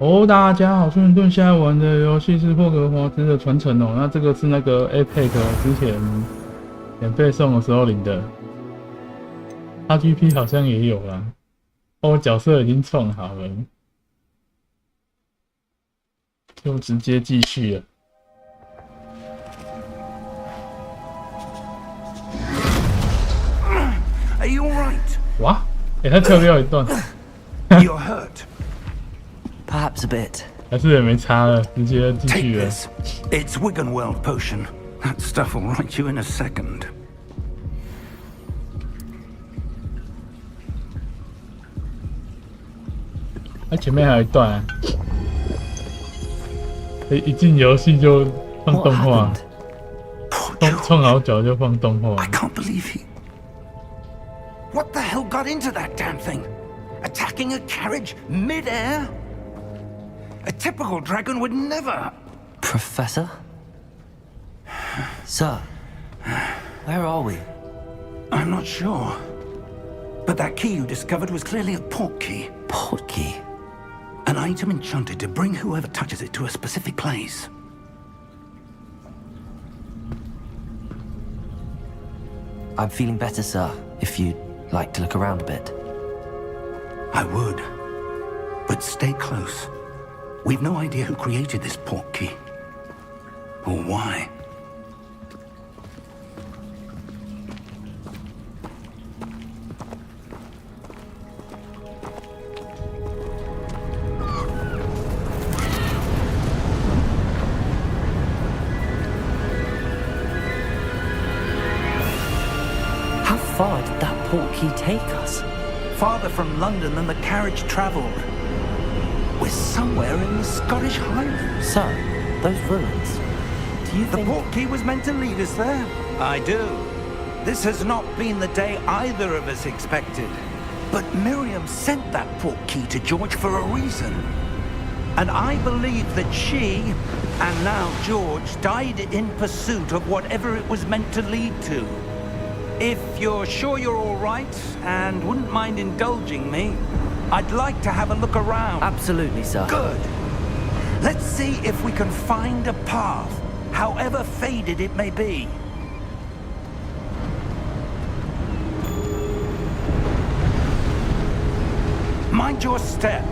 哦，大家好，顺顿现在玩的游戏是霍格华兹的传承哦。那这个是那个 iPad 之前免费送的时候领的 ，RGP 好像也有啦。哦，角色已经创好了，就直接继续了。Are you alright? 哇，他跳掉一段， You're hurt. Perhaps a bit. 还是也没差了，直接继 Take 续了。 this. It's Wiggenweld potion. That stuff will right you in a second. 前面还有一段、啊，一进游戏就放动画，创好脚就放动画。 I can't believe he. What the hell got into that damn thing? Attacking a carriage mid-air? A typical dragon would never. Professor? Sir, where are we? I'm not sure. But that key you discovered was clearly a port key. Port key? An item enchanted to bring whoever touches it to a specific place. I'm feeling better, sir, if you'd like to look around a bit. I would. But stay close. We've no idea who created this port key. Or why. How far did that port key take us? Farther from London than the carriage travelled. We're somewhere in the Scottish Highlands. Sir, those ruins. Do you The think... port key was meant to lead us there. I do. This has not been the day either of us expected. But Miriam sent that port key to George for a reason. And I believe that she, and now George, died in pursuit of whatever it was meant to lead to. If you're sure you're all right and wouldn't mind indulging me, I'd like to have a look around. Absolutely, sir. Good. Let's see if we can find a path, however faded it may be. Mind your step.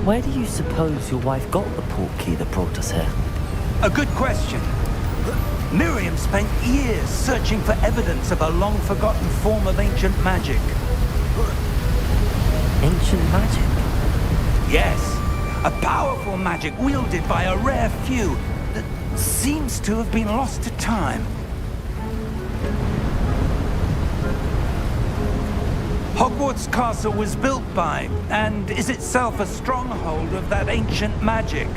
Where do you suppose your wife got the port key that brought us here? A good question. Miriam spent years searching for evidence of a long-forgotten form of ancient magic. Ancient magic? Yes, a powerful magic wielded by a rare few that seems to have been lost to time. Hogwarts Castle was built by, and is itself a stronghold of that ancient magic.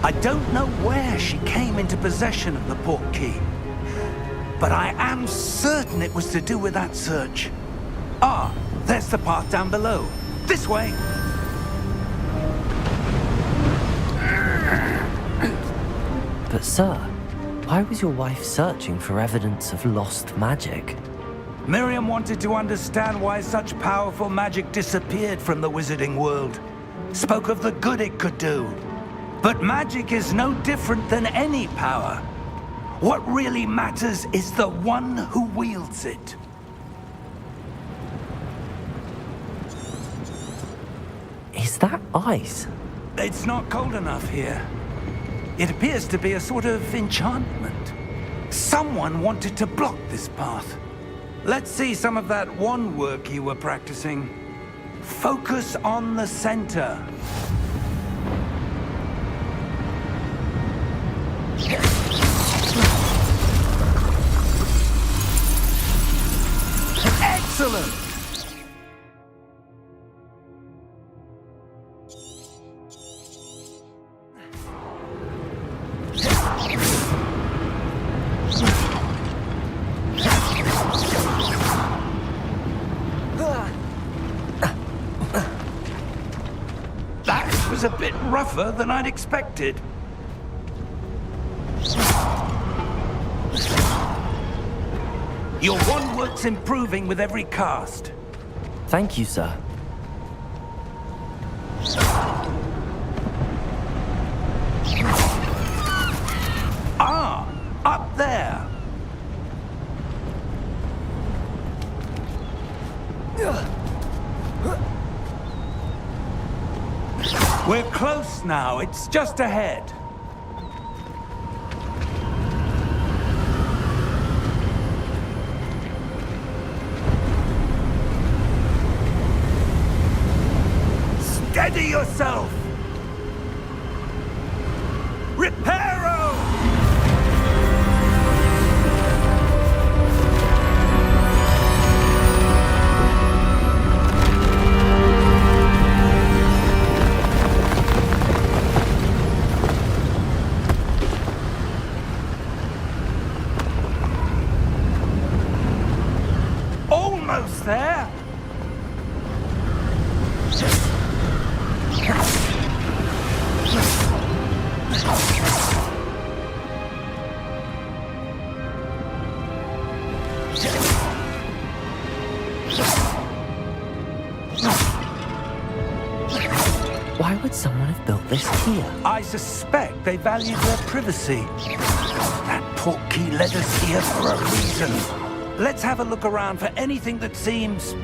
I don't know where she came into possession of the port key, but I am certain it was to do with that search. Ah, there's the path down below. This way! But sir, why was your wife searching for evidence of lost magic? Miriam wanted to understand why such powerful magic disappeared from the wizarding world. Spoke of the good it could do. But magic is no different than any power. What really matters is the one who wields it. Is that ice? It's not cold enough here. It appears to be a sort of enchantment. Someone wanted to block this path. Let's see some of that wand work you were practicing. Focus on the center. Excellent! That was a bit rougher than I'd expected. Your wand work's improving with every cast. Thank you, sir. We're close now. It's just ahead. Steady yourself! Reparo! Almost there! Why would someone have built this here? I suspect they valued their privacy. That portkey led us here for a reason. Let's have a look around for anything that seems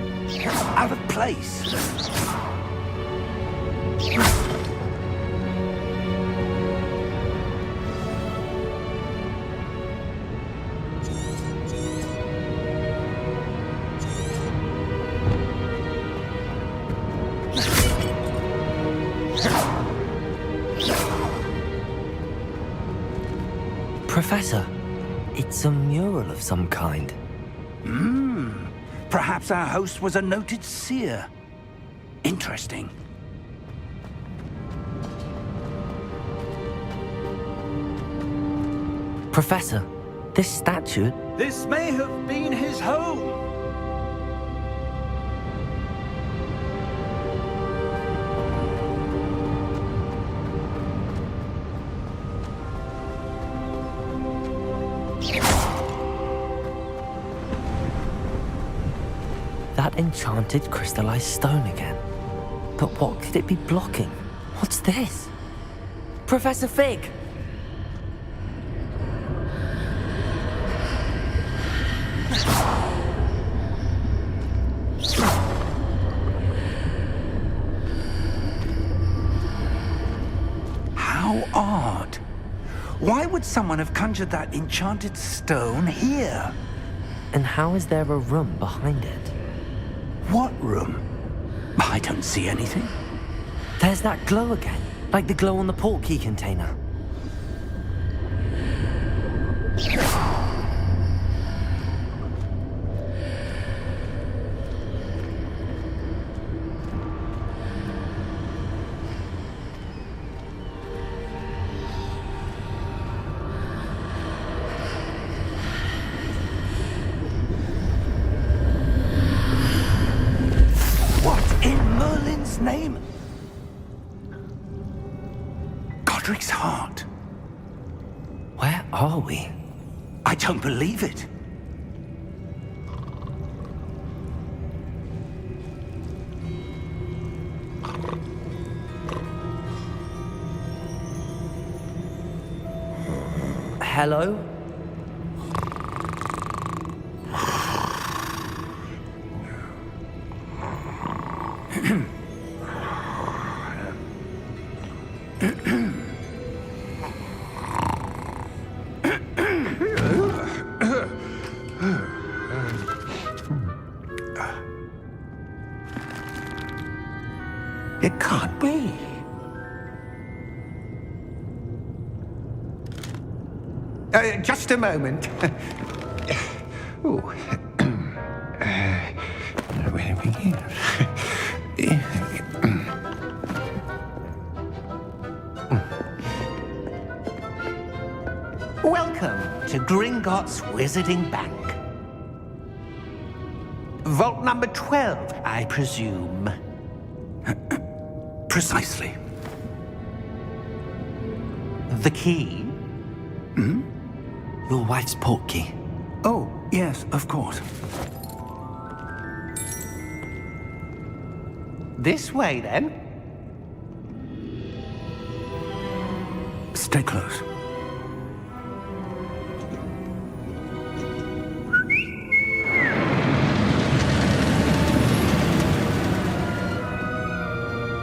out of place. Professor, it's a mural of some kind. Perhaps our host was a noted seer. Interesting. Professor, this statue... This may have been his home. That enchanted crystallized stone again. But what could it be blocking? What's this? Professor Fig! How odd. Why would someone have conjured that enchanted stone here? And how is there a room behind it? What room? I don't see anything. There's that glow again, like the glow on the portkey container. Name? Godric's heart. Where are we? I don't believe it. Hello? It can't be. Just a moment. Ooh. Where do we begin? Welcome to Gringotts Wizarding Bank. Vault number 12, I presume. Precisely. The key? Your wife's portkey. Oh, yes, of course. This way, then. Stay close.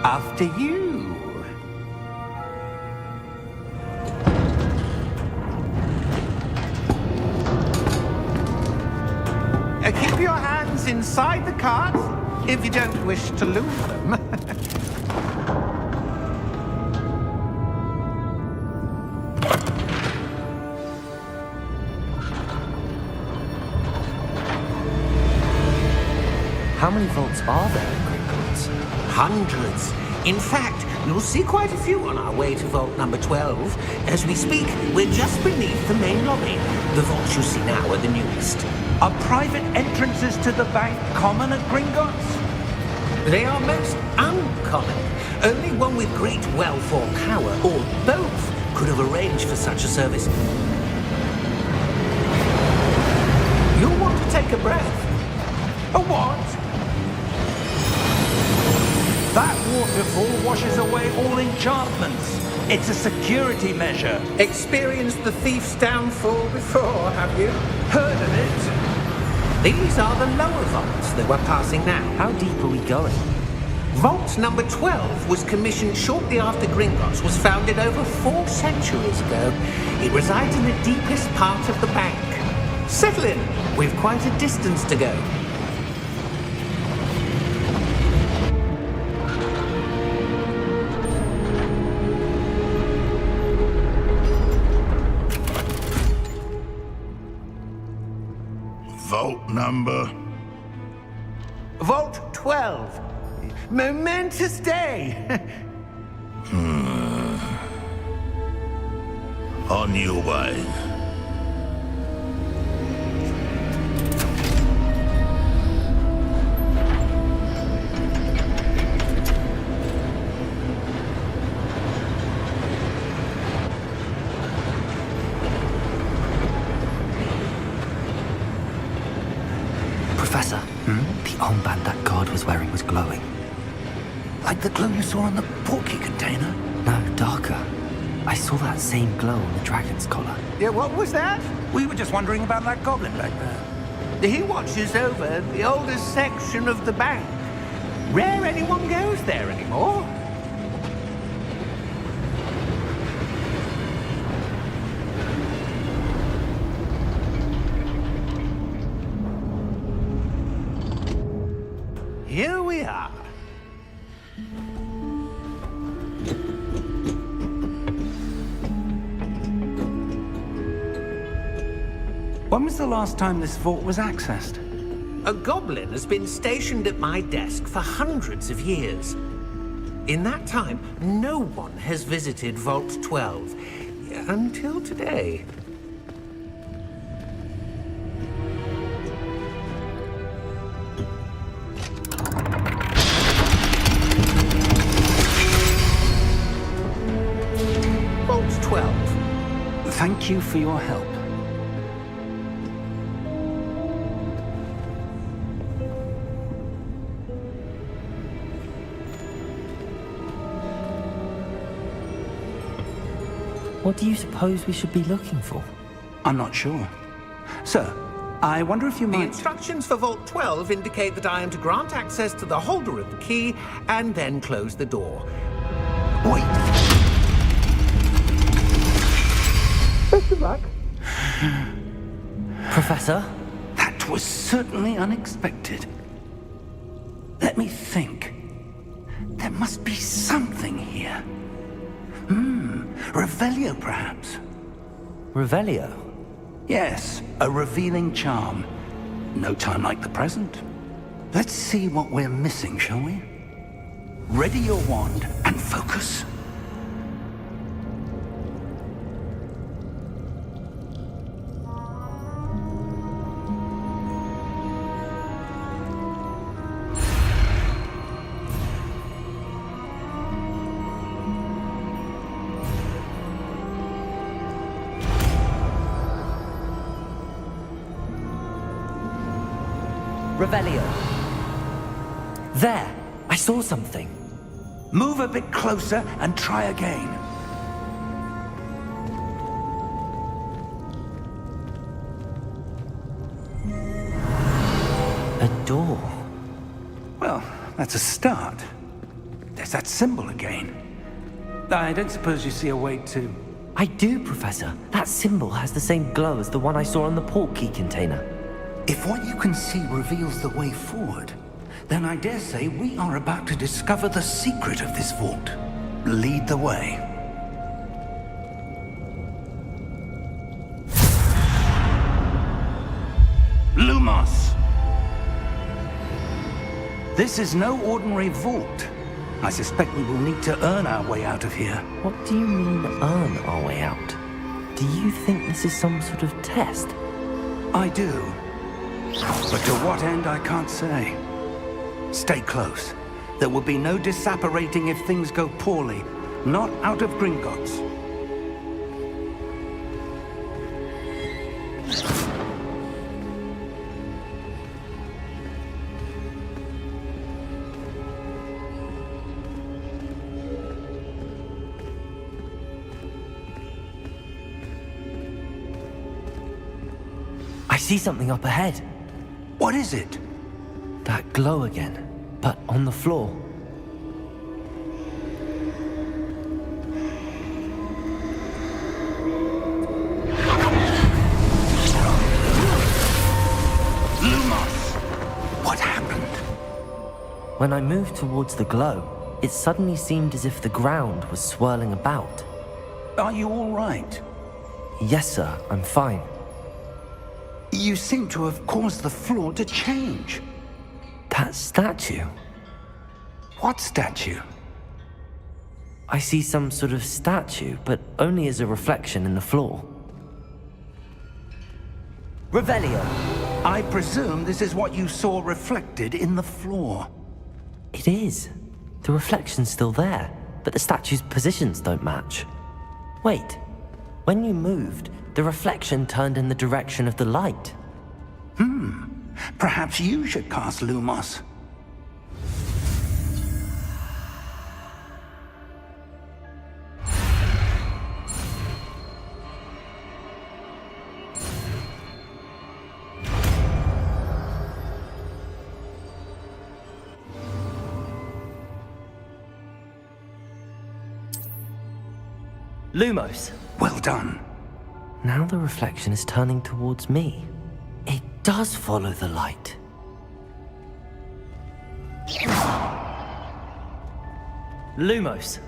After you. cards inside the cards, if you don't wish to lose them. How many vaults are there in Gringotts? Hundreds. In fact, you'll see quite a few on our way to vault number 12. As we speak, we're just beneath the main lobby. The vaults you see now are the newest. Are private entrances to the bank common at Gringotts? They are most uncommon. Only one with great wealth or power, or both, could have arranged for such a service. You'll want to take a breath. A what? That waterfall washes away all enchantments. It's a security measure. Experienced the thief's downfall before, have you? Heard of it? These are the lower vaults that we're passing now. How deep are we going? Vault number 12 was commissioned shortly after Gringotts was founded over 4 centuries ago. It resides in the deepest part of the bank. Settle in. We've quite a distance to go. Vault number? Vault 12. Momentous day. On your way. Professor, the armband that guard was wearing was glowing. Like the glow you saw on the portkey container? No, darker. I saw that same glow on the dragon's collar. Yeah, what was that? We were just wondering about that goblin back there. He watches over the oldest section of the bank. Rare anyone goes there anymore. Here we are. When was the last time this vault was accessed? A goblin has been stationed at my desk for hundreds of years. In that time, no one has visited Vault 12. Until today. Vault 12. Thank you for your help. What do you suppose we should be looking for? I'm not sure. Sir, I wonder if you The might... instructions for Vault 12 indicate that I am to grant access to the holder of the key and then close the door. Wait! Best of luck. Professor? That was certainly unexpected. Let me think. There must be something here. Revelio, perhaps? Revelio? Yes, a revealing charm. No time like the present. Let's see what we're missing, shall we? Ready your wand and focus. Revelio. There! I saw something. Move a bit closer and try again. A door. Well, that's a start. There's that symbol again. I don't suppose you see a way to... I do, Professor. That symbol has the same glow as the one I saw on the portkey container. If what you can see reveals the way forward, then I dare say we are about to discover the secret of this vault. Lead the way. Lumos! This is no ordinary vault. I suspect we will need to earn our way out of here. What do you mean, earn our way out? Do you think this is some sort of test? I do. But to what end, I can't say. Stay close. There will be no disapparating if things go poorly. Not out of Gringotts. I see something up ahead. What is it? That glow again, but on the floor. Lumos! What happened? When I moved towards the glow, it suddenly seemed as if the ground was swirling about. Are you all right? Yes, sir, I'm fine. You seem to have caused the floor to change. That statue? What statue? I see some sort of statue, but only as a reflection in the floor. Revelio! I presume this is what you saw reflected in the floor. It is. The reflection's still there, but the statue's positions don't match. Wait, when you moved, the reflection turned in the direction of the light. Perhaps you should cast Lumos. Lumos! Well done. Now the reflection is turning towards me. It does follow the light. Lumos!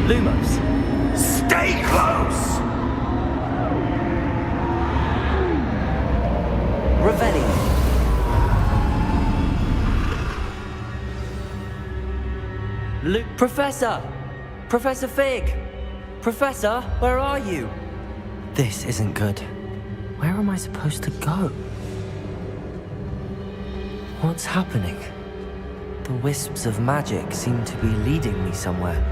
Lumos! Stay close! Revelio! Professor! Professor Fig! Professor, where are you? This isn't good. Where am I supposed to go? What's happening? The wisps of magic seem to be leading me somewhere.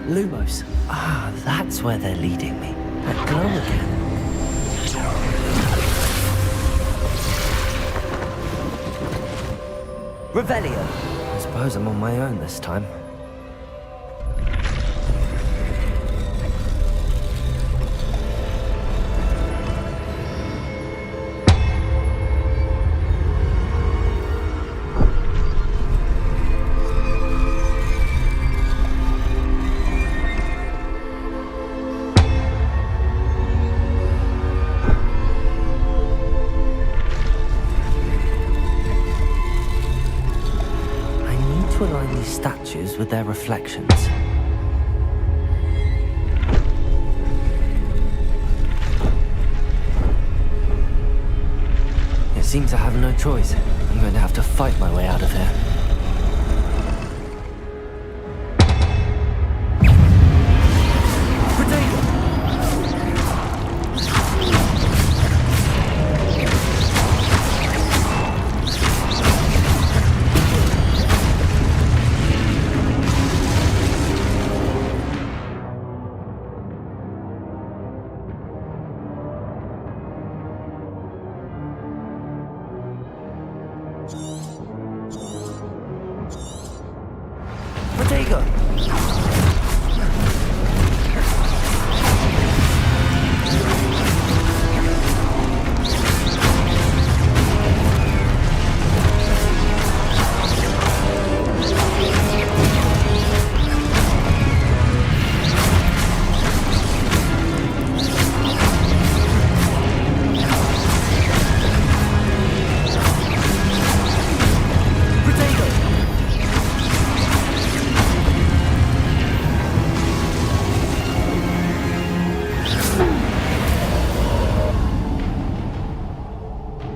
Lumos. Ah, that's where they're leading me. That glow again. Revelio. I suppose I'm on my own this time. with their reflections. It seems I have no choice. I'm going to have to fight my way out of here.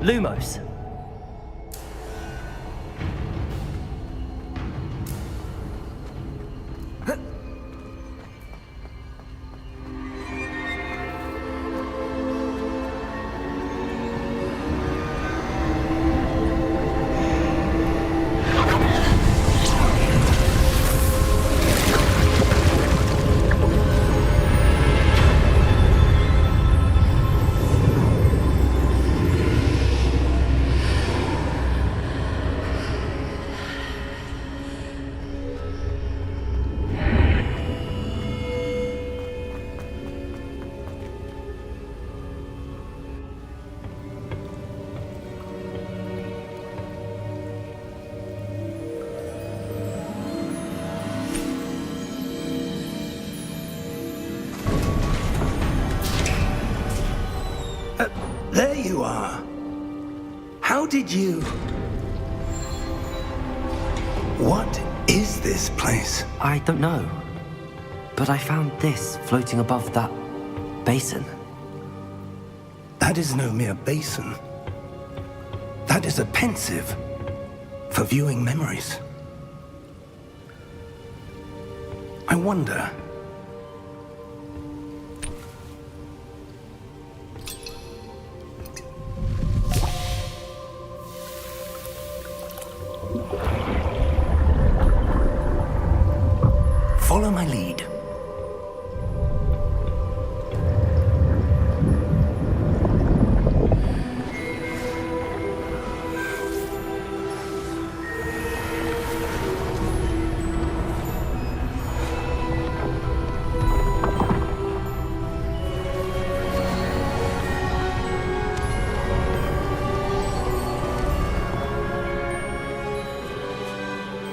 Lumos. There you are. How did you... What is this place? I don't know. But I found this floating above that basin. That is no mere basin. That is a pensive for viewing memories. I wonder... Follow my lead.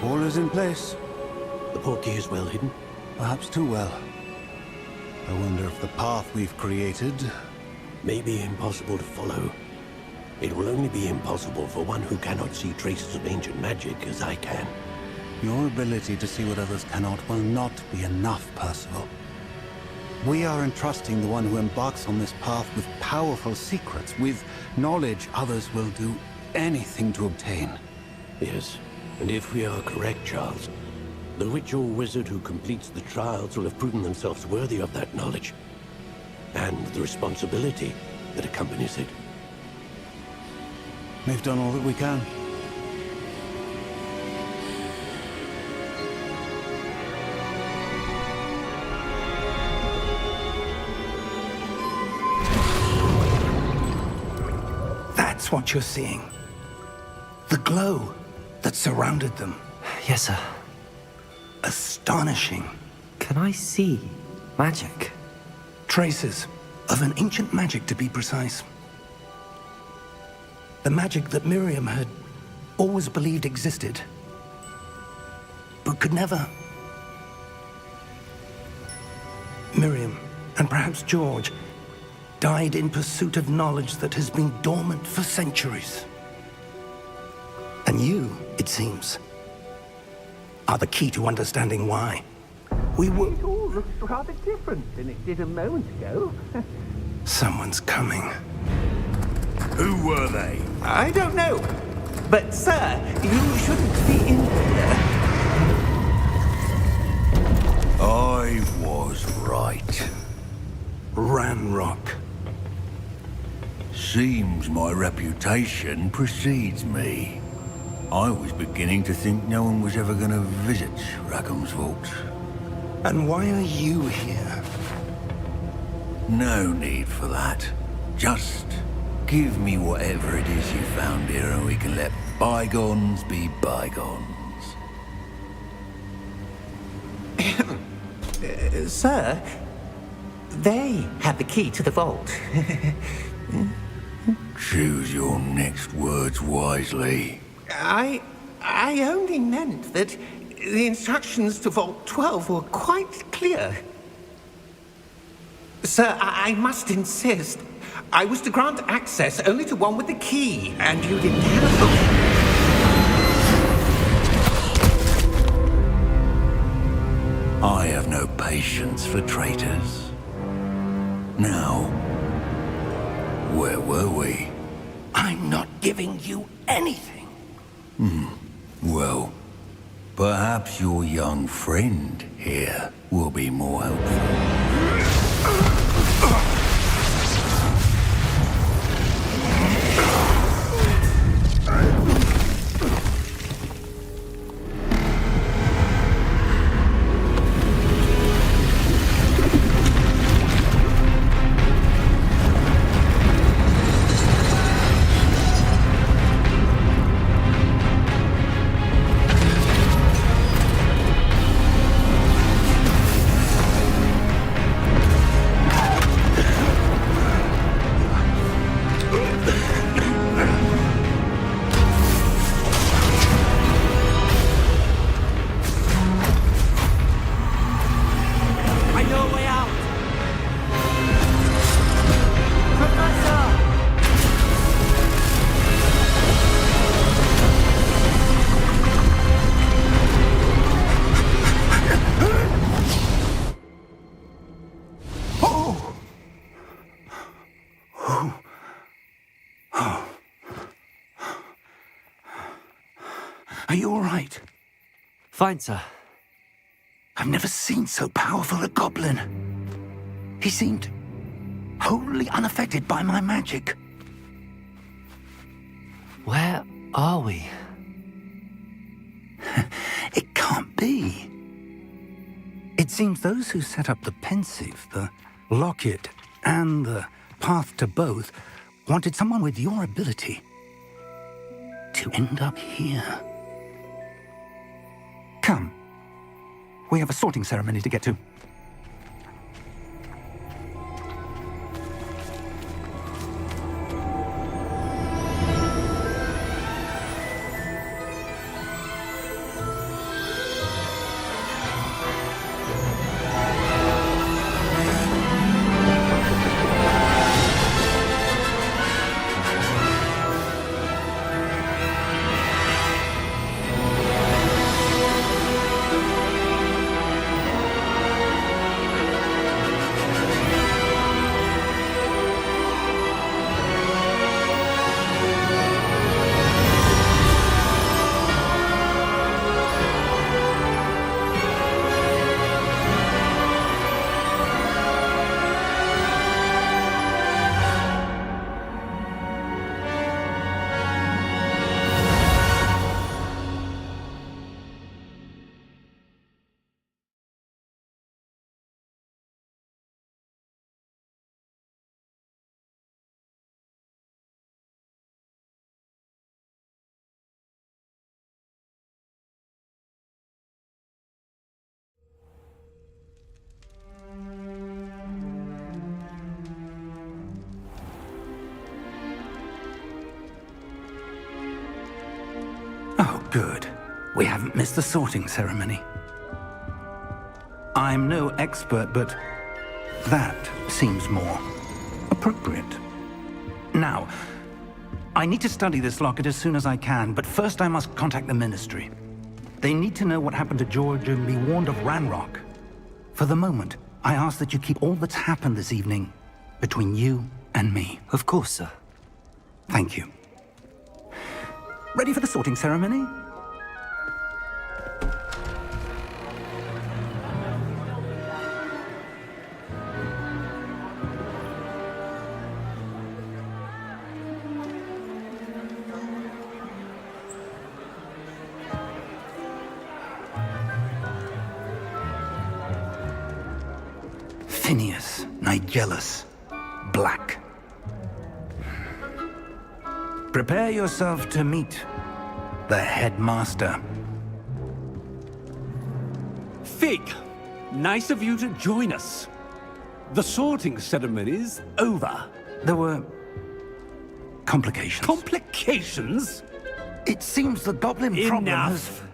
All is in place. The portkey is well hidden. Perhaps too well. I wonder if the path we've created... May be impossible to follow. It will only be impossible for one who cannot see traces of ancient magic as I can. Your ability to see what others cannot will not be enough, Percival. We are entrusting the one who embarks on this path with powerful secrets, with knowledge others will do anything to obtain. Yes, and if we are correct, Charles, the witch or wizard who completes the trials will have proven themselves worthy of that knowledge, and the responsibility that accompanies it. We've done all that we can. That's what you're seeing. The glow that surrounded them. Yes, sir. Astonishing. Can I see magic? Traces of an ancient magic, to be precise. The magic that Miriam had always believed existed, but could never. Miriam, and perhaps George, died in pursuit of knowledge that has been dormant for centuries. And you, it seems, are the key to understanding why. We were... It all looks rather different than it did a moment ago. Someone's coming. Who were they? I don't know. But, sir, you shouldn't be in here. I was right. Ranrock. Seems my reputation precedes me. I was beginning to think no one was ever going to visit Rackham's vault. And why are you here? No need for that. Just give me whatever it is you found here and we can let bygones be bygones. Sir, they have the key to the vault. Choose your next words wisely. I only meant that the instructions to Vault 12 were quite clear. Sir, I must insist. I was to grant access only to one with the key, and you didn't have it. I have no patience for traitors. Now, where were we? I'm not giving you anything. Well, perhaps your young friend here will be more helpful. Are you all right? Fine, sir. I've never seen so powerful a goblin. He seemed wholly unaffected by my magic. Where are we? It can't be. It seems those who set up the pensive, the locket, and the path to both wanted someone with your ability to end up here. Come. We have a sorting ceremony to get to. Oh, good. We haven't missed the sorting ceremony. I'm no expert, but that seems more appropriate. Now, I need to study this locket as soon as I can, but first I must contact the Ministry. They need to know what happened to George and be warned of Ranrock. For the moment, I ask that you keep all that's happened this evening between you and me. Of course, sir. Thank you. Ready for the sorting ceremony? Phineas Nigellus Black. Prepare yourself to meet the headmaster. Fig, nice of you to join us. The sorting ceremony's over. There were complications. Complications? It seems the goblin problem has... Enough.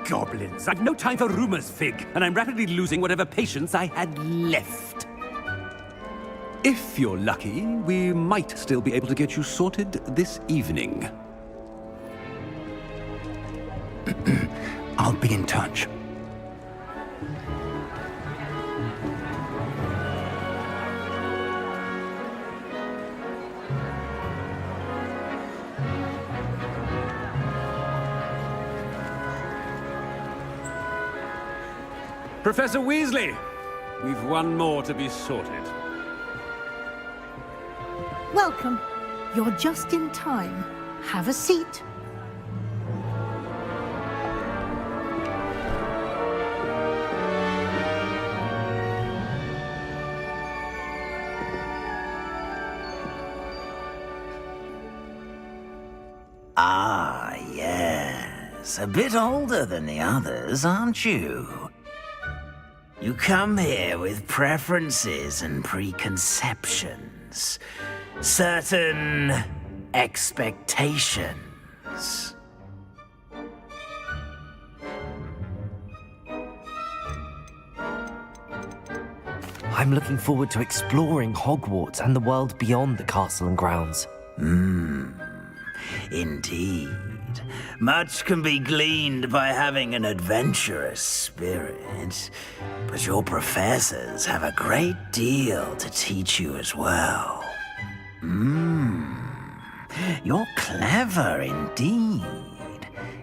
Goblins. I've no time for rumors, Fig, and I'm rapidly losing whatever patience I had left. If you're lucky, we might still be able to get you sorted this evening. I'll be in touch. Professor Weasley, we've one more to be sorted. Welcome. You're just in time. Have a seat. Ah, yes. A bit older than the others, aren't you? You come here with preferences and preconceptions. Certain expectations. I'm looking forward to exploring Hogwarts and the world beyond the castle and grounds. Indeed. Much can be gleaned by having an adventurous spirit, but your professors have a great deal to teach you as well. You're clever indeed.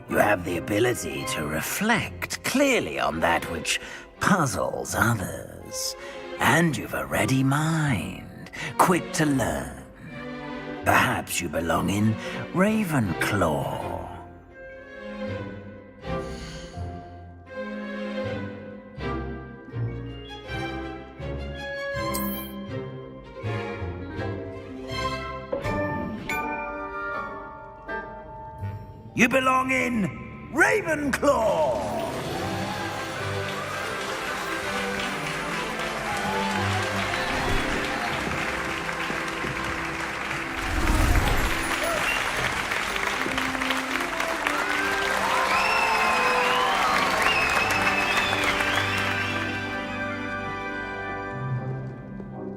You have the ability to reflect clearly on that which puzzles others, and you've a ready mind, quick to learn. Perhaps you belong in Ravenclaw. You belong in Ravenclaw!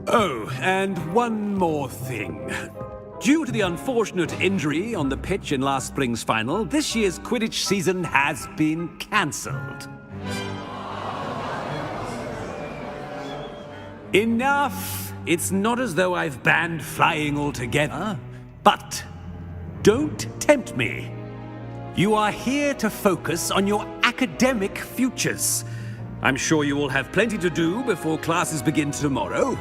Oh, and one more thing. Due to the unfortunate injury on the pitch in last spring's final, this year's Quidditch season has been cancelled. Enough! It's not as though I've banned flying altogether, but don't tempt me. You are here to focus on your academic futures. I'm sure you will have plenty to do before classes begin tomorrow.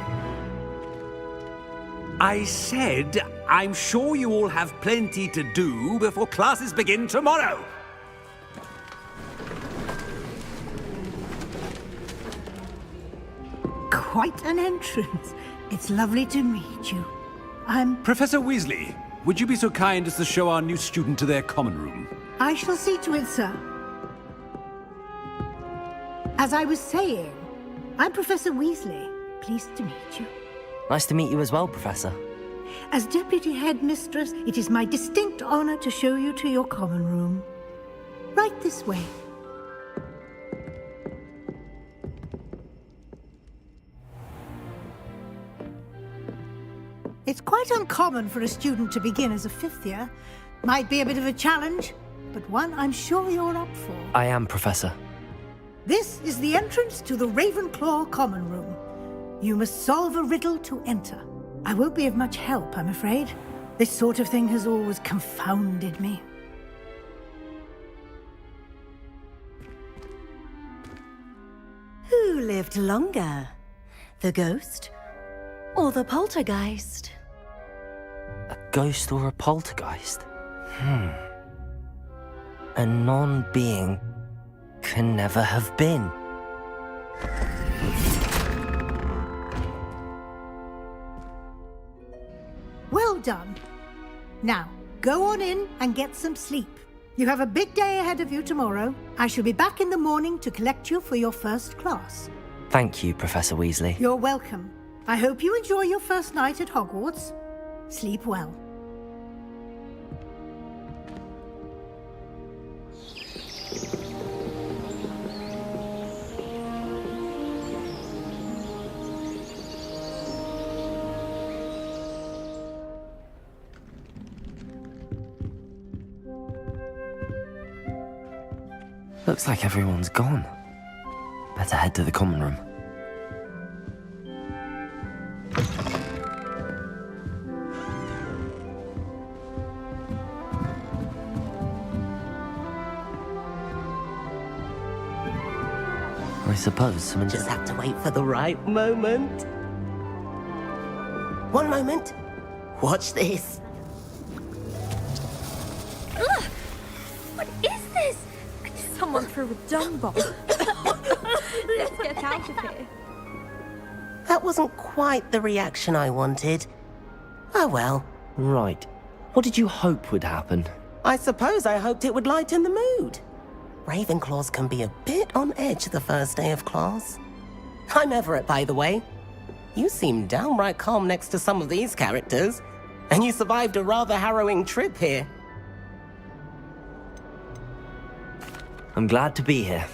I said, I'm sure you all have plenty to do before classes begin tomorrow. Quite an entrance. It's lovely to meet you. Professor Weasley, would you be so kind as to show our new student to their common room? I shall see to it, sir. As I was saying, I'm Professor Weasley. Pleased to meet you. Nice to meet you as well, Professor. As Deputy Headmistress, it is my distinct honor to show you to your common room. Right this way. It's quite uncommon for a student to begin as a fifth year. Might be a bit of a challenge, but one I'm sure you're up for. I am, Professor. This is the entrance to the Ravenclaw common room. You must solve a riddle to enter. I won't be of much help, I'm afraid. This sort of thing has always confounded me. Who lived longer? The ghost or the poltergeist? A ghost or a poltergeist? A non-being can never have been. Well done. Now, go on in and get some sleep. You have a big day ahead of you tomorrow. I shall be back in the morning to collect you for your first class. Thank you, Professor Weasley. You're welcome. I hope you enjoy your first night at Hogwarts. Sleep well. Looks like everyone's gone. Better head to the common room. I suppose someone Just have to wait for the right moment. One moment. Watch this. Ugh! What is this? Someone threw a dung bomb. Let's get out of here. That wasn't quite the reaction I wanted. Oh well. Right. What did you hope would happen? I suppose I hoped it would lighten the mood. Ravenclaws can be a bit on edge the first day of class. I'm Everett, by the way. You seem downright calm next to some of these characters, and you survived a rather harrowing trip here. I'm glad to be here.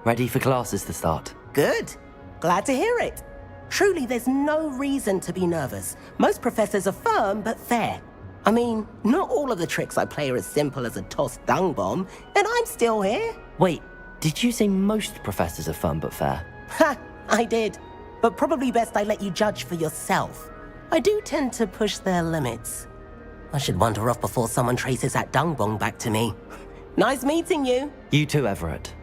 Ready for classes to start. Good. Glad to hear it. Truly, there's no reason to be nervous. Most professors are firm but fair. I mean, not all of the tricks I play are as simple as a tossed dung bomb, and I'm still here. Wait, did you say most professors are fun but fair? Ha! I did. But probably best I let you judge for yourself. I do tend to push their limits. I should wander off before someone traces that dung bomb back to me. Nice meeting you. You too, Everett.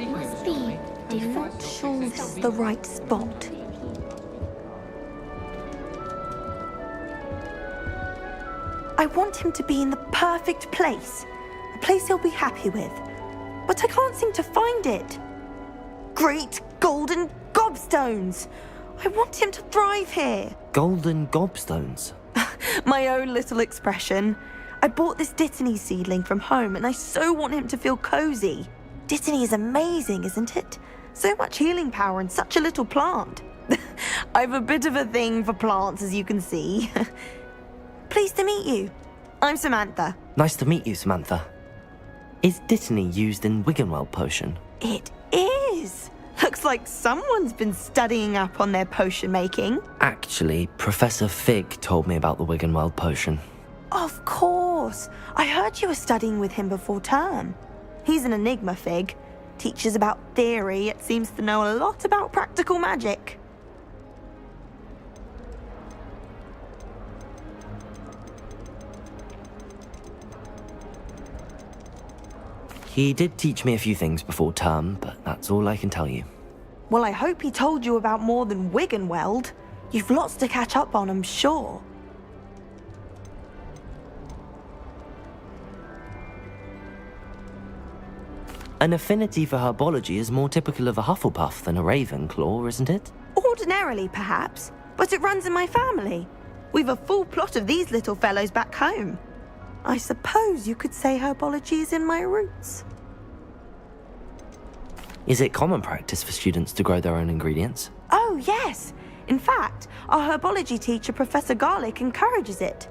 Must be different. Sure, this is the right spot. I want him to be in the perfect place. A place he'll be happy with. But I can't seem to find it. Great golden gobstones! I want him to thrive here. Golden gobstones? My own little expression. I bought this Dittany seedling from home and I so want him to feel cozy. Dittany is amazing, isn't it? So much healing power in such a little plant. I've a bit of a thing for plants, as you can see. Pleased to meet you. I'm Samantha. Nice to meet you, Samantha. Is Dittany used in Wiggenweld potion? It is. Looks like someone's been studying up on their potion making. Actually, Professor Fig told me about the Wiggenweld potion. Of course. I heard you were studying with him before term. He's an enigma, Fig. Teaches about theory, yet seems to know a lot about practical magic. He did teach me a few things before term, but that's all I can tell you. Well, I hope he told you about more than Wiggenweld. You've lots to catch up on, I'm sure. An affinity for herbology is more typical of a Hufflepuff than a Ravenclaw, isn't it? Ordinarily, perhaps, but it runs in my family. We've a full plot of these little fellows back home. I suppose you could say herbology is in my roots. Is it common practice for students to grow their own ingredients? Oh, yes. In fact, our herbology teacher, Professor Garlick, encourages it.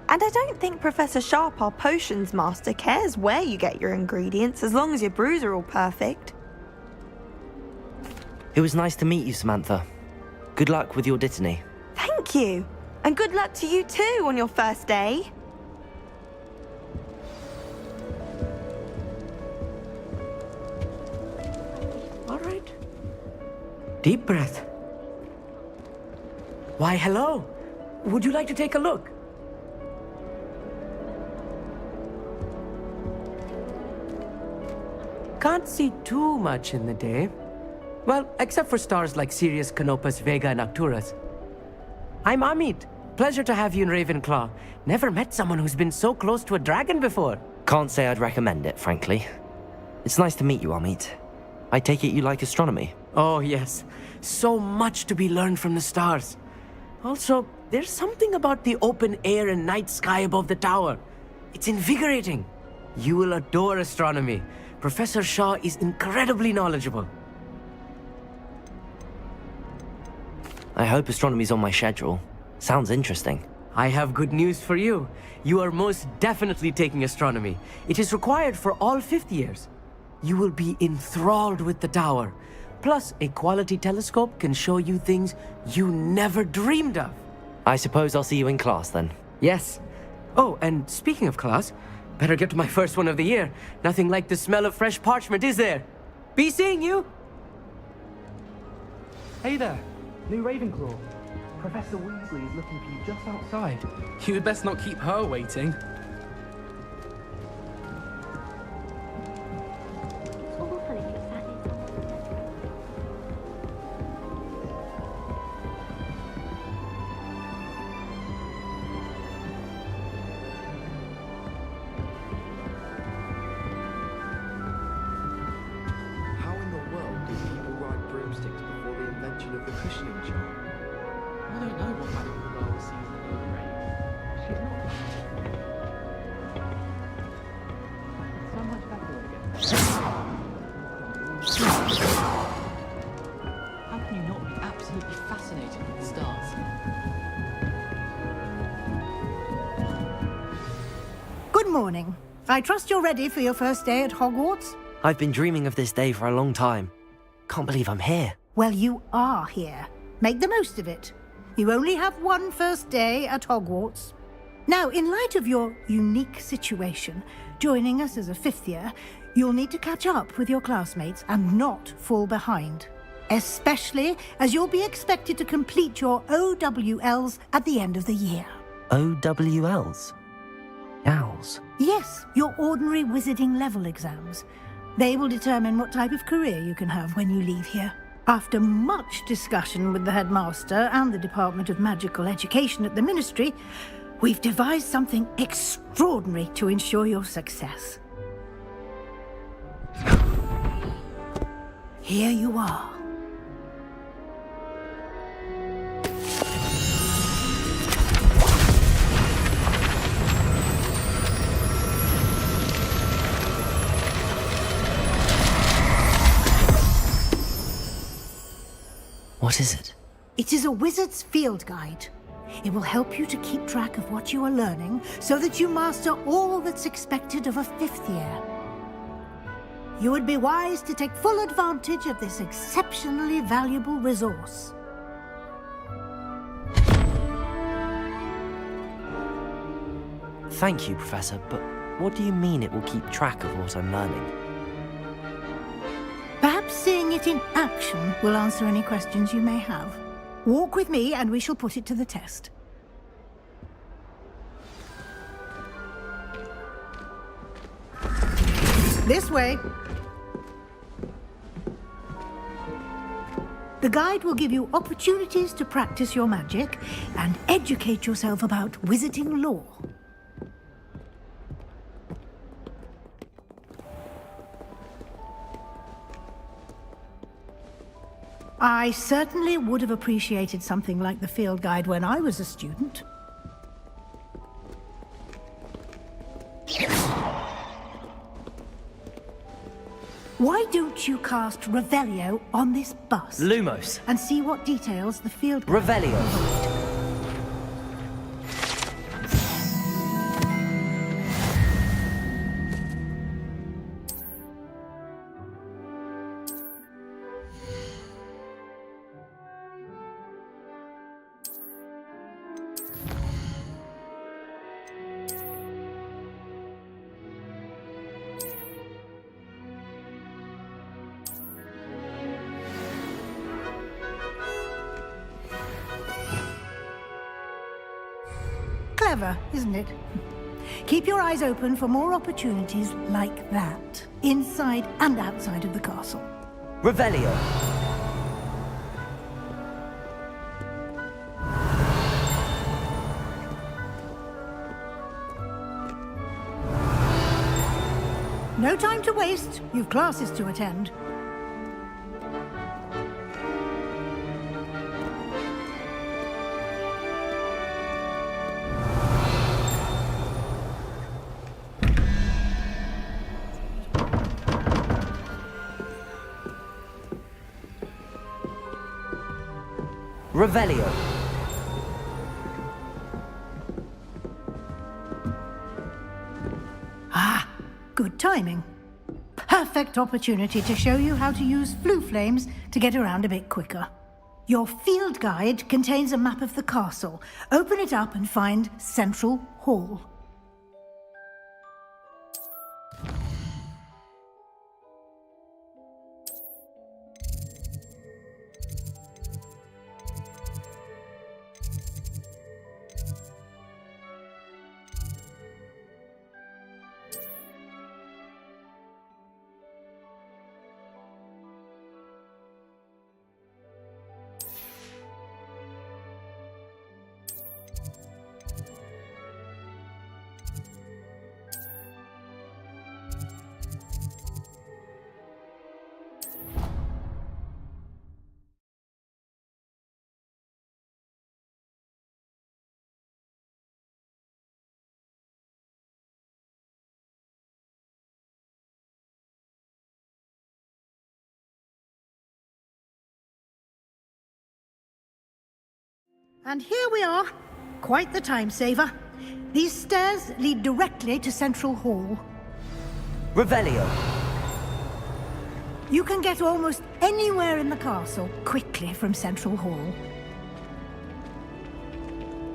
And I don't think Professor Sharp, our potions master, cares where you get your ingredients as long as your brews are all perfect. It was nice to meet you, Samantha. Good luck with your dittany. Thank you. And good luck to you too on your first day. All right. Deep breath. Why, hello. Would you like to take a look? Can't see too much in the day. Well, except for stars like Sirius, Canopus, Vega, and Arcturus. I'm Amit. Pleasure to have you in Ravenclaw. Never met someone who's been so close to a dragon before. Can't say I'd recommend it, frankly. It's nice to meet you, Amit. I take it you like astronomy? Oh, yes. So much to be learned from the stars. Also, there's something about the open air and night sky above the tower. It's invigorating. You will adore astronomy. Professor Shaw is incredibly knowledgeable. I hope astronomy's on my schedule. Sounds interesting. I have good news for you. You are most definitely taking astronomy. It is required for all 5th years. You will be enthralled with the tower. Plus, a quality telescope can show you things you never dreamed of. I suppose I'll see you in class then. Yes. Oh, and speaking of class, better get to my first one of the year. Nothing like the smell of fresh parchment, is there? Be seeing you! Hey there, new Ravenclaw. Professor Weasley is looking for you just outside. You had best not keep her waiting. How in the world did people ride broomsticks before the invention of the cushioning charm? I don't know what magical girl sees in the rain. She's not. So much better again. How can you not be absolutely fascinated with the stars? Good morning. I trust you're ready for your first day at Hogwarts? I've been dreaming of this day for a long time. Can't believe I'm here. Well, you are here. Make the most of it. You only have one first day at Hogwarts. Now, in light of your unique situation, joining us as a 5th year, you'll need to catch up with your classmates and not fall behind. Especially as you'll be expected to complete your OWLs at the end of the year. OWLs? Owls? Yes, your ordinary wizarding level exams. They will determine what type of career you can have when you leave here. After much discussion with the headmaster and the Department of Magical Education at the Ministry, we've devised something extraordinary to ensure your success. Here you are. What is it? It is a wizard's field guide. It will help you to keep track of what you are learning so that you master all that's expected of a 5th year. You would be wise to take full advantage of this exceptionally valuable resource. Thank you, Professor, but what do you mean it will keep track of what I'm learning? Perhaps seeing it in action will answer any questions you may have. Walk with me and we shall put it to the test. This way. The guide will give you opportunities to practice your magic and educate yourself about wizarding lore. I certainly would have appreciated something like the field guide when I was a student. Why don't you cast Revelio on this bust? Lumos. And see what details the field... Revelio. Clever, isn't it? Keep your eyes open for more opportunities like that, inside and outside of the castle. Revelio. No time to waste. You've classes to attend. Revelio. Ah, good timing. Perfect opportunity to show you how to use flue flames to get around a bit quicker. Your field guide contains a map of the castle. Open it up and find Central Hall. And here we are. Quite the time saver. These stairs lead directly to Central Hall. Revelio. You can get almost anywhere in the castle quickly from Central Hall.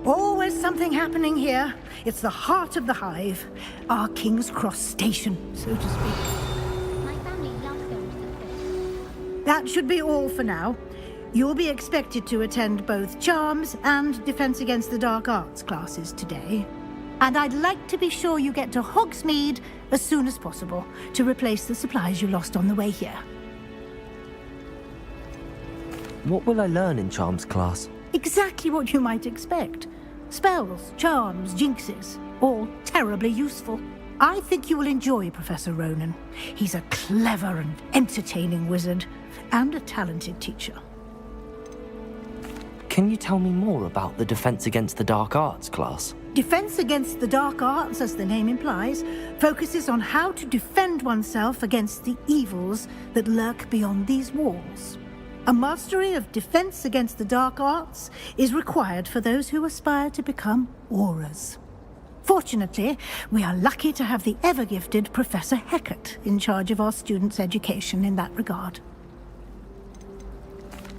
Always something happening here. It's the heart of the hive. Our King's Cross station, so to speak. My family loves going to the theatre. That should be all for now. You'll be expected to attend both Charms and Defense Against the Dark Arts classes today. And I'd like to be sure you get to Hogsmeade as soon as possible to replace the supplies you lost on the way here. What will I learn in Charms class? Exactly what you might expect. Spells, charms, jinxes, all terribly useful. I think you will enjoy Professor Ronan. He's a clever and entertaining wizard, and a talented teacher. Can you tell me more about the Defense Against the Dark Arts class? Defense Against the Dark Arts, as the name implies, focuses on how to defend oneself against the evils that lurk beyond these walls. A mastery of Defense Against the Dark Arts is required for those who aspire to become Aurors. Fortunately, we are lucky to have the ever-gifted Professor Hecat in charge of our students' education in that regard.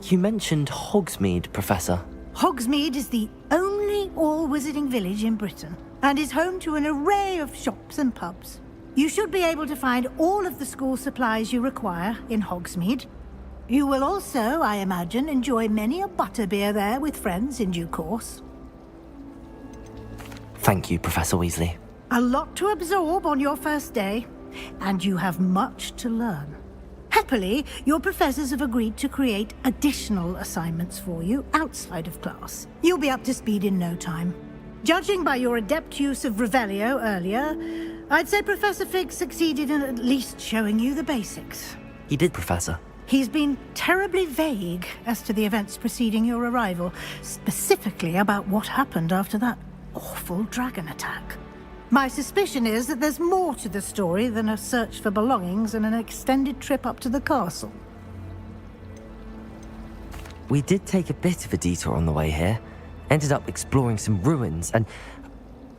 You mentioned Hogsmeade, Professor. Hogsmeade is the only all-wizarding village in Britain, and is home to an array of shops and pubs. You should be able to find all of the school supplies you require in Hogsmeade. You will also, I imagine, enjoy many a butterbeer there with friends in due course. Thank you, Professor Weasley. A lot to absorb on your first day, and you have much to learn. Happily, your professors have agreed to create additional assignments for you outside of class. You'll be up to speed in no time. Judging by your adept use of Revelio earlier, I'd say Professor Fig succeeded in at least showing you the basics. He did, Professor. He's been terribly vague as to the events preceding your arrival, specifically about what happened after that awful dragon attack. My suspicion is that there's more to the story than a search for belongings and an extended trip up to the castle. We did take a bit of a detour on the way here. Ended up exploring some ruins and...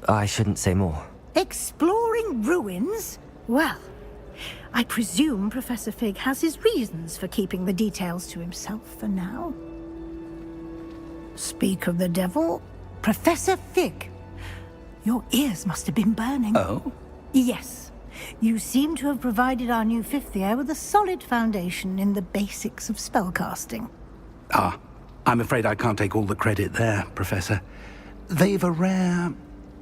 I shouldn't say more. Exploring ruins? Well, I presume Professor Fig has his reasons for keeping the details to himself for now. Speak of the devil, Professor Fig. Your ears must have been burning. Oh? Yes. You seem to have provided our new fifth year with a solid foundation in the basics of spellcasting. Ah, I'm afraid I can't take all the credit there, Professor. They've a rare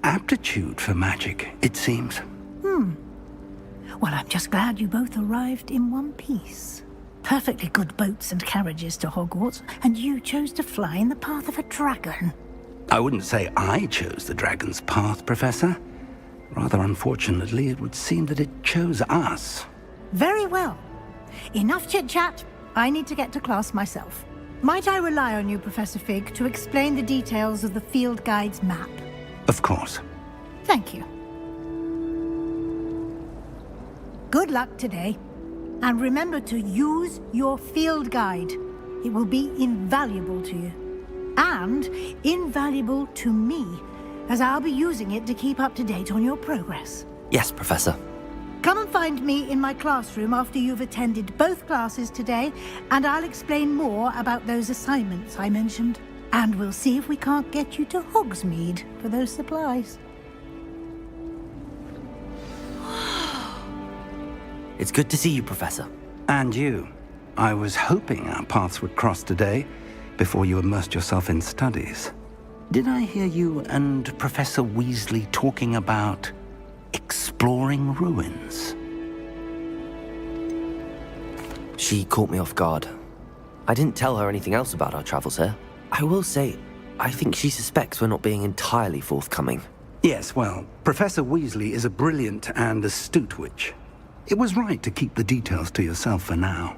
aptitude for magic, it seems. Well, I'm just glad you both arrived in one piece. Perfectly good boats and carriages to Hogwarts, and you chose to fly in the path of a dragon. I wouldn't say I chose the dragon's path, Professor. Rather unfortunately, it would seem that it chose us. Very well. Enough chit-chat. I need to get to class myself. Might I rely on you, Professor Fig, to explain the details of the field guide's map? Of course. Thank you. Good luck today. And remember to use your field guide. It will be invaluable to you. And invaluable to me, as I'll be using it to keep up to date on your progress. Yes, Professor. Come and find me in my classroom after you've attended both classes today, and I'll explain more about those assignments I mentioned. And we'll see if we can't get you to Hogsmeade for those supplies. It's good to see you, Professor. And you. I was hoping our paths would cross today, before you immersed yourself in studies. Did I hear you and Professor Weasley talking about exploring ruins? She caught me off guard. I didn't tell her anything else about our travels here. I will say, I think she suspects we're not being entirely forthcoming. Yes, well, Professor Weasley is a brilliant and astute witch. It was right to keep the details to yourself for now.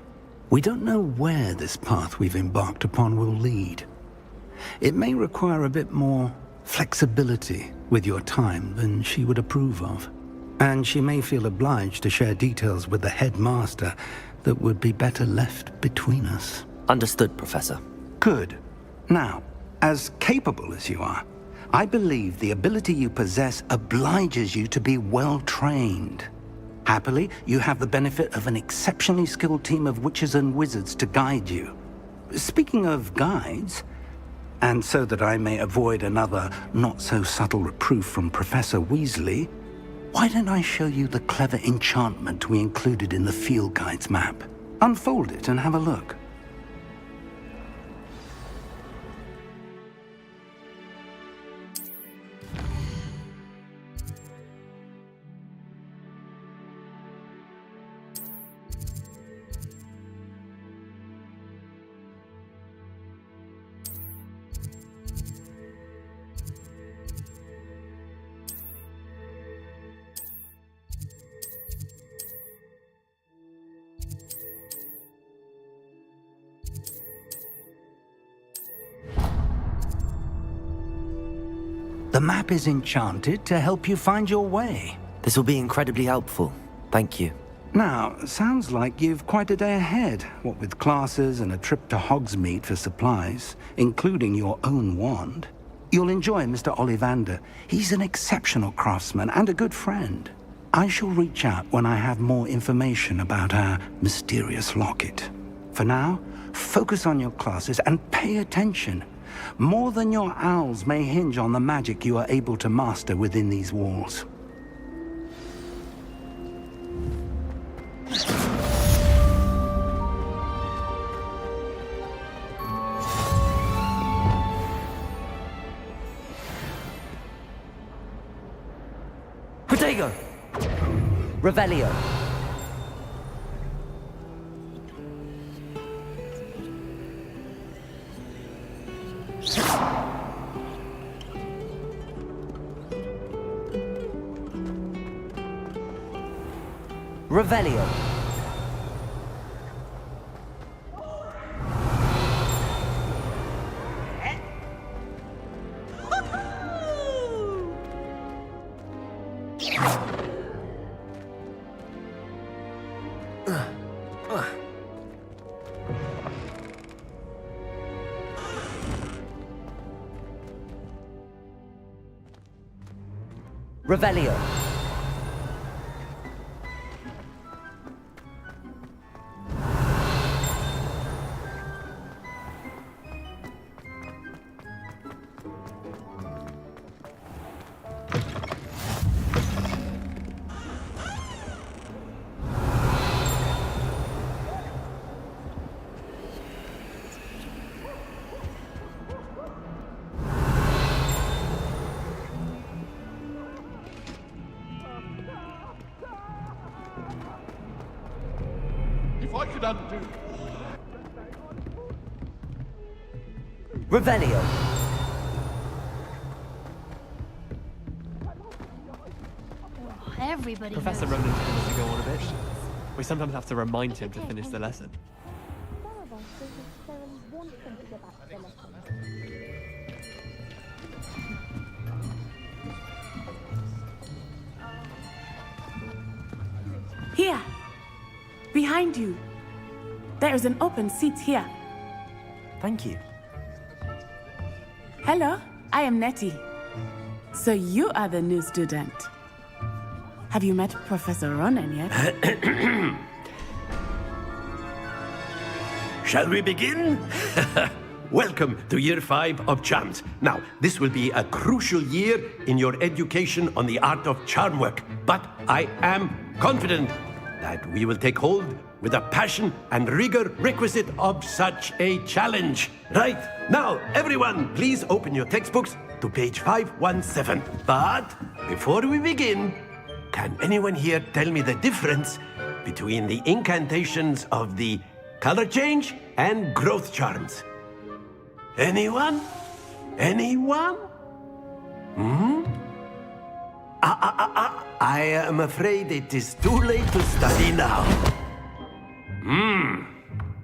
We don't know where this path we've embarked upon will lead. It may require a bit more flexibility with your time than she would approve of. And she may feel obliged to share details with the headmaster that would be better left between us. Understood, Professor. Good. Now, as capable as you are, I believe the ability you possess obliges you to be well trained. Happily, you have the benefit of an exceptionally skilled team of witches and wizards to guide you. Speaking of guides, and so that I may avoid another not-so-subtle reproof from Professor Weasley, why don't I show you the clever enchantment we included in the field guide's map? Unfold it and have a look. The map is enchanted to help you find your way. This will be incredibly helpful. Thank you. Now, sounds like you've quite a day ahead, what with classes and a trip to Hogsmeade for supplies, including your own wand. You'll enjoy Mr. Ollivander. He's an exceptional craftsman and a good friend. I shall reach out when I have more information about our mysterious locket. For now, focus on your classes and pay attention. More than your owls may hinge on the magic you are able to master within these walls. Protego! Revelio! Revelio. Revelio. If I could undo... Revelio. Everybody Professor knows. Ronan's beginning to go on a bit. We sometimes have to remind him to finish the lesson. Here! Behind you! There is an open seat here. Thank you. Hello, I am Nettie. So you are the new student. Have you met Professor Ronan yet? Shall we begin? Welcome to Year 5 of Charms. Now, this will be a crucial year in your education on the art of charm work, but I am confident that we will take hold with the passion and rigor requisite of such a challenge. Right, now, everyone, please open your textbooks to page 517. But before we begin, can anyone here tell me the difference between the incantations of the color change and growth charms? Anyone? Anyone? I am afraid it is too late to study now.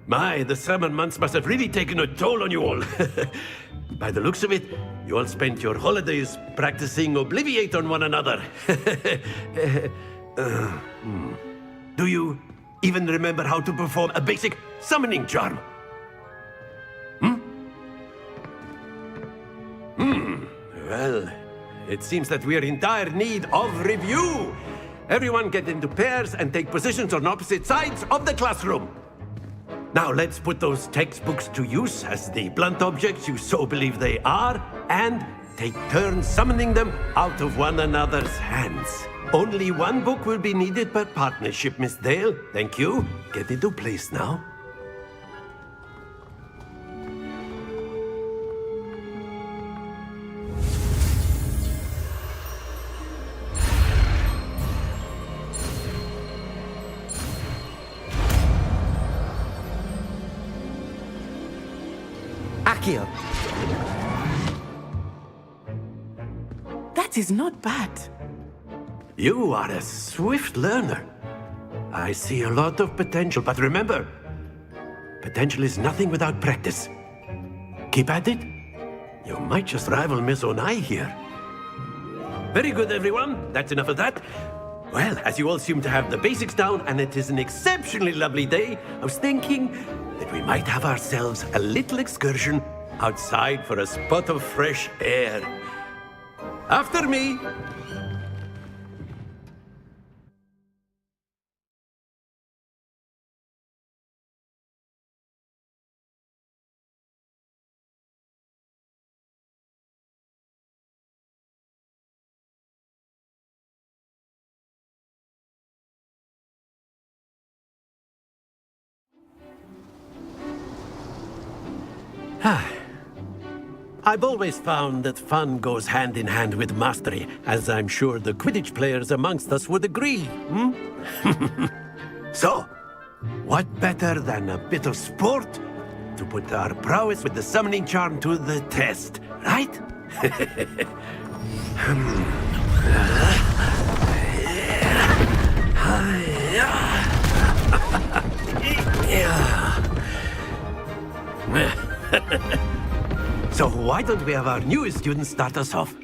My, the summer months must have really taken a toll on you all. By the looks of it, you all spent your holidays practicing Obliviate on one another. Do you even remember how to perform a basic summoning charm? Well, it seems that we are in dire need of review. Everyone get into pairs and take positions on opposite sides of the classroom. Now let's put those textbooks to use as the blunt objects you so believe they are, and take turns summoning them out of one another's hands. Only one book will be needed per partnership, Miss Dale. Thank you. Get into place now. Accio. That is not bad. You are a swift learner. I see a lot of potential, but remember, potential is nothing without practice. Keep at it. You might just rival Miss Onai here. Very good, everyone. That's enough of that. Well, as you all seem to have the basics down, and it is an exceptionally lovely day, I was thinking that we might have ourselves a little excursion outside for a spot of fresh air. After me. I've always found that fun goes hand in hand with mastery, as I'm sure the Quidditch players amongst us would agree. So, what better than a bit of sport to put our prowess with the summoning charm to the test, right? So why don't we have our newest student start us off?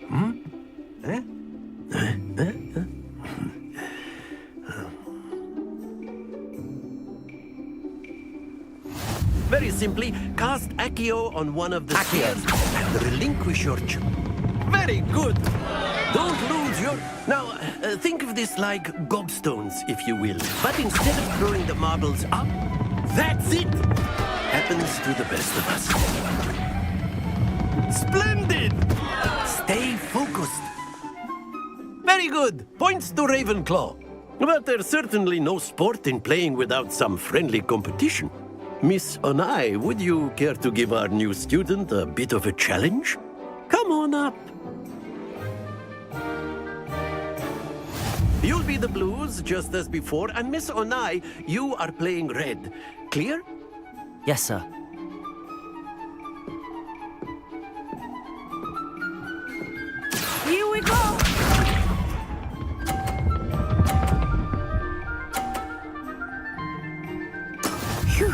Very simply, cast Accio on one of the spheres and relinquish your... Very good! Don't lose your... Now, think of this like gobstones, if you will. But instead of throwing the marbles up, that's it! Happens to the best of us. Splendid! Stay focused. Very good. Points to Ravenclaw. But there's certainly no sport in playing without some friendly competition. Miss Onai, would you care to give our new student a bit of a challenge? Come on up. You'll be the blues, just as before, and Miss Onai, you are playing red. Clear? Yes, sir. Here we go! Phew.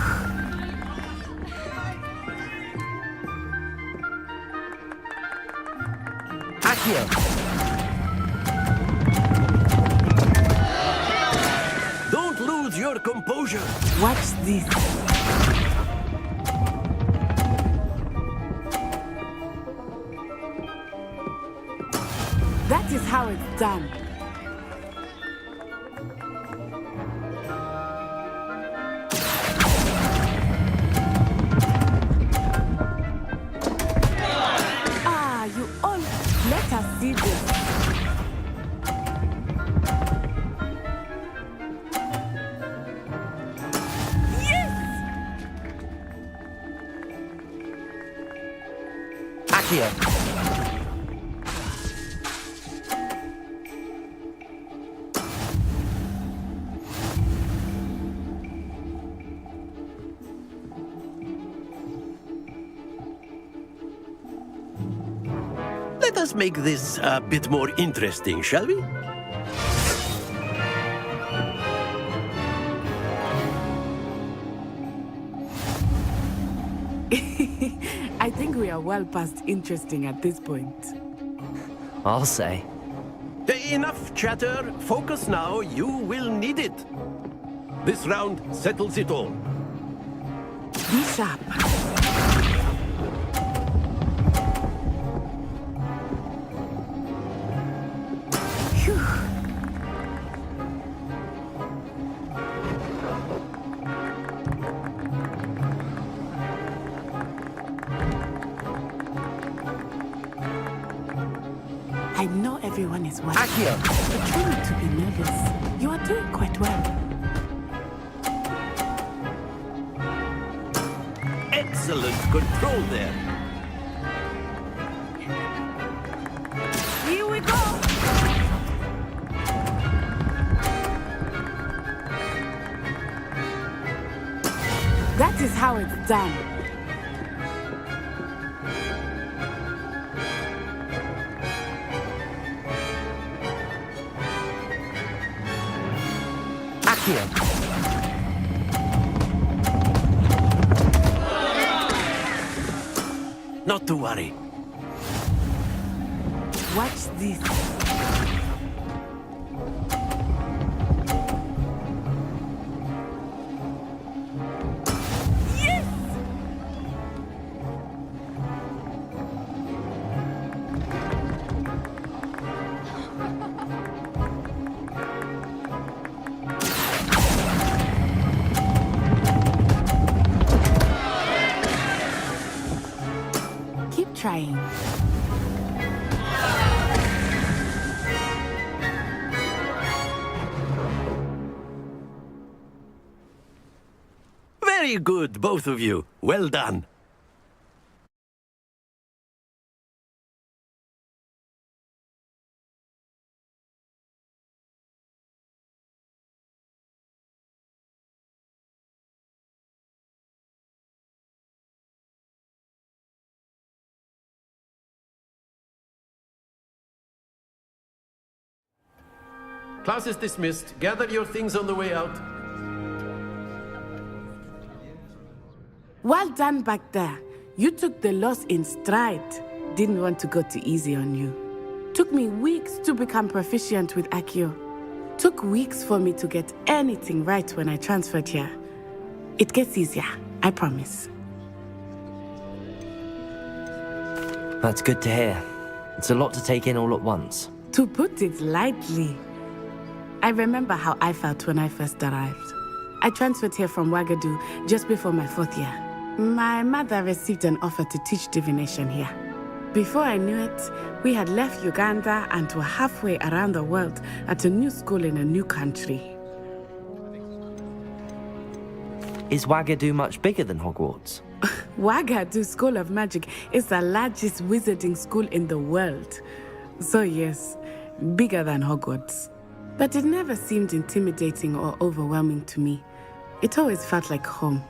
Accio! Don't lose your composure. Watch this. That is how it's done. Ah, you all let us see this. Accio! Let us make this a bit more interesting, shall we? I think we are well past interesting at this point. I'll say. Enough chatter. Focus now. You will need it. This round settles it all. Be sharp. I know everyone is watching. Accio! But try not to be nervous. You are doing quite well. Excellent control there. Here we go! That is how it's done. Not to worry. Watch this. Yes! Keep trying. Very good, both of you. Well done. Class is dismissed. Gather your things on the way out. Well done back there. You took the loss in stride. Didn't want to go too easy on you. Took me weeks to become proficient with Accio. Took weeks for me to get anything right when I transferred here. It gets easier. I promise. That's good to hear. It's a lot to take in all at once. To put it lightly, I remember how I felt when I first arrived. I transferred here from Wagadu just before my 4th year. My mother received an offer to teach divination here. Before I knew it, we had left Uganda and were halfway around the world at a new school in a new country. Is Wagadu much bigger than Hogwarts? Wagadu School of Magic is the largest wizarding school in the world. So yes, bigger than Hogwarts. But it never seemed intimidating or overwhelming to me. It always felt like home.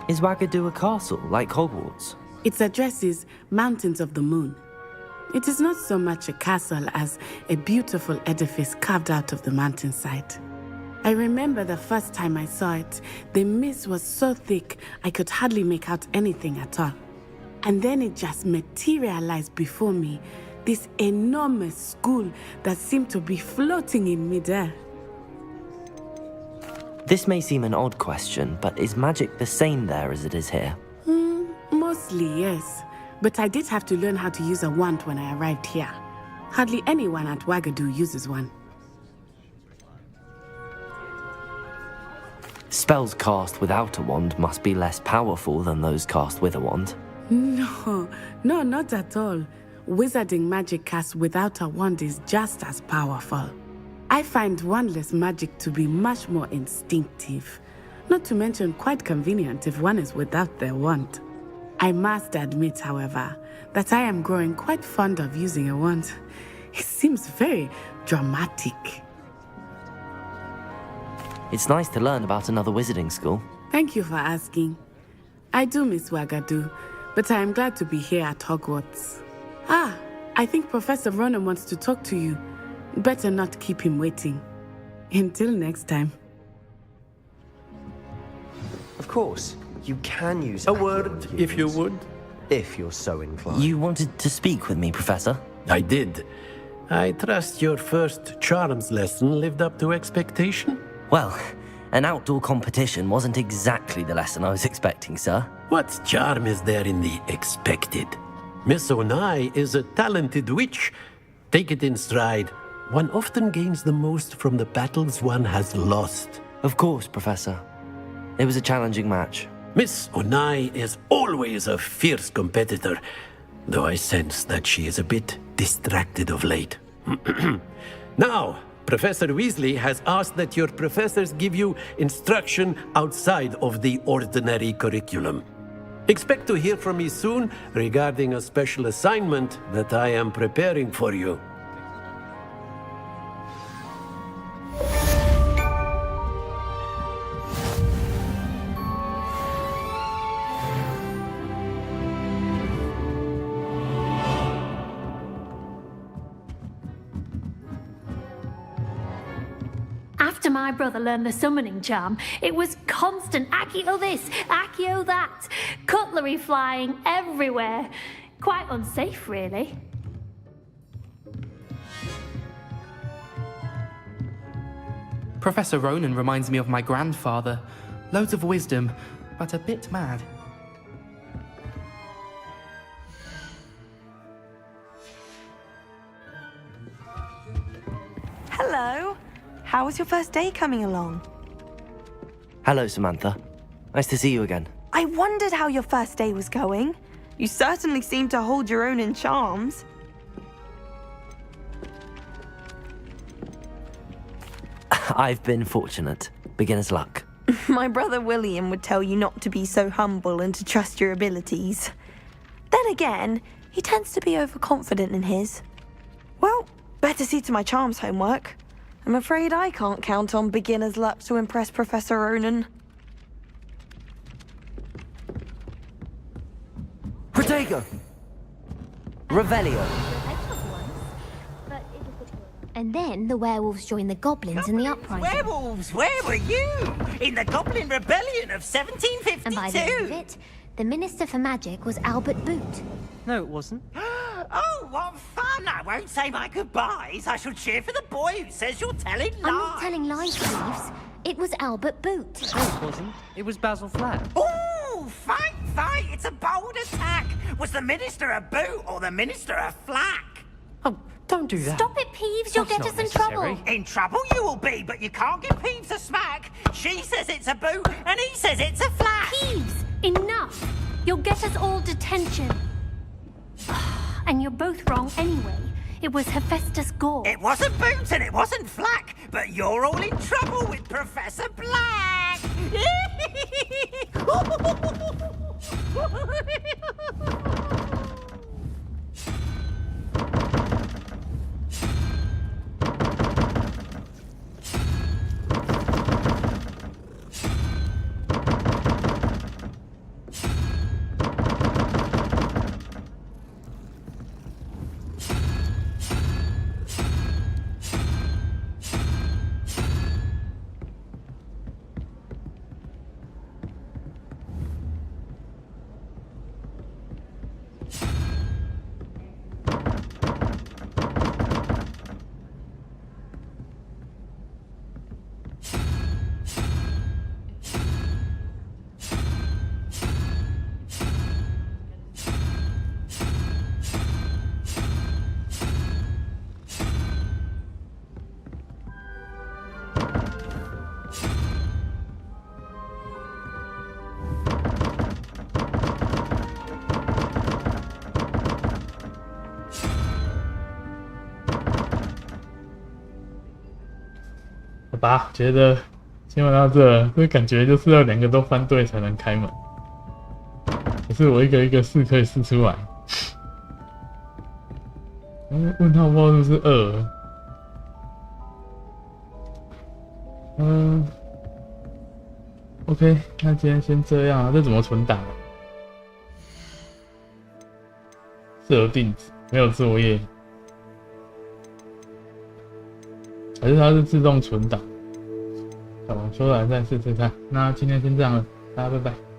Is Wagadu a castle, like Hogwarts? Its address is Mountains of the Moon. It is not so much a castle as a beautiful edifice carved out of the mountainside. I remember the first time I saw it, the mist was so thick I could hardly make out anything at all. And then it just materialized before me, this enormous school that seemed to be floating in midair. This may seem an odd question, but is magic the same there as it is here? Mostly, yes. But I did have to learn how to use a wand when I arrived here. Hardly anyone at Wagadu uses one. Spells cast without a wand must be less powerful than those cast with a wand. No, not at all. Wizarding magic cast without a wand is just as powerful. I find wandless magic to be much more instinctive. Not to mention quite convenient if one is without their wand. I must admit, however, that I am growing quite fond of using a wand. It seems very dramatic. It's nice to learn about another wizarding school. Thank you for asking. I do miss Wagadu, but I am glad to be here at Hogwarts. I think Professor Ronan wants to talk to you. Better not keep him waiting. Until next time. Of course, you can use a word, if you would. If you're so inclined. You wanted to speak with me, Professor? I did. I trust your first charms lesson lived up to expectation? Well, an outdoor competition wasn't exactly the lesson I was expecting, sir. What charm is there in the expected? Miss Onai is a talented witch. Take it in stride. One often gains the most from the battles one has lost. Of course, Professor. It was a challenging match. Miss Onai is always a fierce competitor, though I sense that she is a bit distracted of late. Now, Professor Weasley has asked that your professors give you instruction outside of the ordinary curriculum. Expect to hear from me soon regarding a special assignment that I am preparing for you. After my brother learned the summoning charm, it was constant Accio this, Accio that, cutlery flying everywhere. Quite unsafe, really. Professor Ronan reminds me of my grandfather. Loads of wisdom, but a bit mad. Hello. How was your first day coming along? Hello, Samantha. Nice to see you again. I wondered how your first day was going. You certainly seem to hold your own in charms. I've been fortunate. Beginner's luck. My brother William would tell you not to be so humble and to trust your abilities. Then again, he tends to be overconfident in his. Well, better see to my charms homework. I'm afraid I can't count on beginner's luck to impress Professor Ronan. Protego! Revelio! And then the werewolves joined the goblins in the uprising. Werewolves, where were you? In the Goblin Rebellion of 1752? And by the end of it, the Minister for Magic was Albert Boot. No, it wasn't. Oh, what fun! I won't say my goodbyes. I shall cheer for the boy who says you're telling lies. I'm not telling lies, Jeeves. it was Albert Boot. No, it wasn't. It was Basil Flack. Ooh, fight! It's a bold attack! Was the Minister a boot or the Minister a flack? Oh, don't do that. Stop it, Peeves, you'll get us in trouble. In trouble you will be, but you can't give Peeves a smack. She says it's a boot, and he says it's a flack. Peeves, enough! You'll get us all detention. And you're both wrong anyway. It was Hephaestus Gore. It wasn't boot and it wasn't flack, but you're all in trouble with Professor Black. 吧，觉得先玩到这感觉就是要2个都翻对才能开门。可是我一个一个试可以试出来。问号不知道是不是2。OK， 那今天先这样啊。这怎么存档啊？设定没有作业，还是它是自动存档？好，修来再试试看。那今天先这样了，大家拜拜。